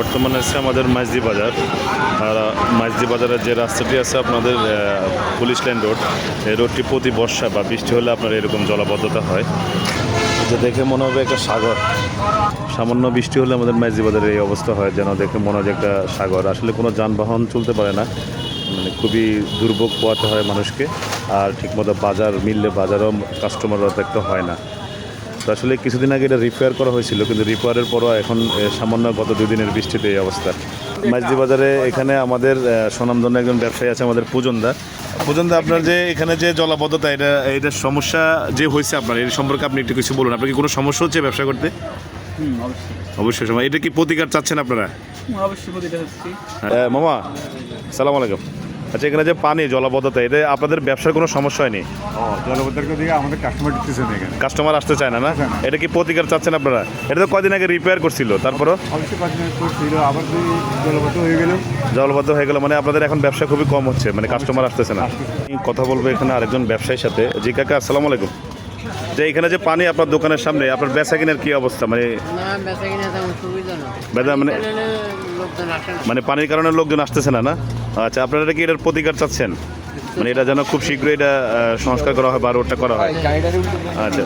বর্তমানে আছে আমাদের মাইজদি বাজার। আর মাইজদি বাজারের যে রাস্তাটি আছে আপনাদের পুলিশ লাইন রোড, এই রোডটি প্রতি বর্ষা বা বৃষ্টি হলে আপনার এরকম জলাবদ্ধতা হয়, যে দেখে মনে হবে একটা সাগর। সামান্য বৃষ্টি হলে আমাদের মাইজদি বাজারের এই অবস্থা হয়, যেন দেখে মনে হয় যে একটা সাগর। আসলে কোনো যানবাহন চলতে পারে না, মানে খুবই দুর্ভোগ পোয়াতে হয় মানুষকে। আর ঠিকমতো বাজার মিললে বাজারও কাস্টমাররা একটা হয় না। তো আসলে কিছুদিন আগে এটা রিপেয়ার করা হয়েছিল, কিন্তু রিপেয়ারের পরও এখন সামান্য গত 2 দিনের বৃষ্টিতে এই অবস্থা। মাইজদি বাজারে এখানে আমাদের স্বনামধন্য একজন ব্যবসায়ী আছে, আমাদের পূজনদা। পূজনদা, আপনার যে এখানে যে জলাবদ্ধতা, এটার সমস্যা যে হয়েছে আপনার, এর সম্পর্কে আপনি একটু কিছু বলুন। আপনার কি কোনো সমস্যা হচ্ছে ব্যবসা করতে? অবশ্যই সময়। এটা কি প্রতিকার চাচ্ছেন আপনারা? অবশ্যই প্রতিটা হচ্ছে। মামা, সালাম আলাইকুম। আচ্ছা, এখানে যে পানি জলাবদ্ধতা, এটা আপনাদের ব্যবসার কোনো সমস্যা হয়নি? জলবদ্ধতার দিকে আমাদের কাস্টমার ঢুকতেছে না এখানে। কাস্টমার আসতে চায় না, না? এটা কি প্রতিকার চাচ্ছেন আপনারা? এটা তো কয়দিন আগে রিপেয়ার করছিল, তারপরও অবশ্যই কাস্টমার করছিল, আবার যদি জলবদ্ধ হয়ে গেল। জলবদ্ধ হয়ে গেল, মানে আপনাদের এখন ব্যবসা খুবই কম হচ্ছে, মানে কাস্টমার আসতেছে না। কথা বলবো এখানে আরেকজন ব্যবসায়ীর সাথে। জি কাকা, আসসালামু আলাইকুম। যে এখানে যে পানি আপনার দোকানের সামনে, আপনার বেচা কিনার কি অবস্থা? মানে মানে পানির কারণে লোকজন আসতেছে না, না? আচ্ছা, আপনারা কি এটার প্রতিকার চাচ্ছেন? মানে এটা যেন খুব শীঘ্রই এটা সংস্কার করা হয় বা রোডটা করা হয়। আচ্ছা,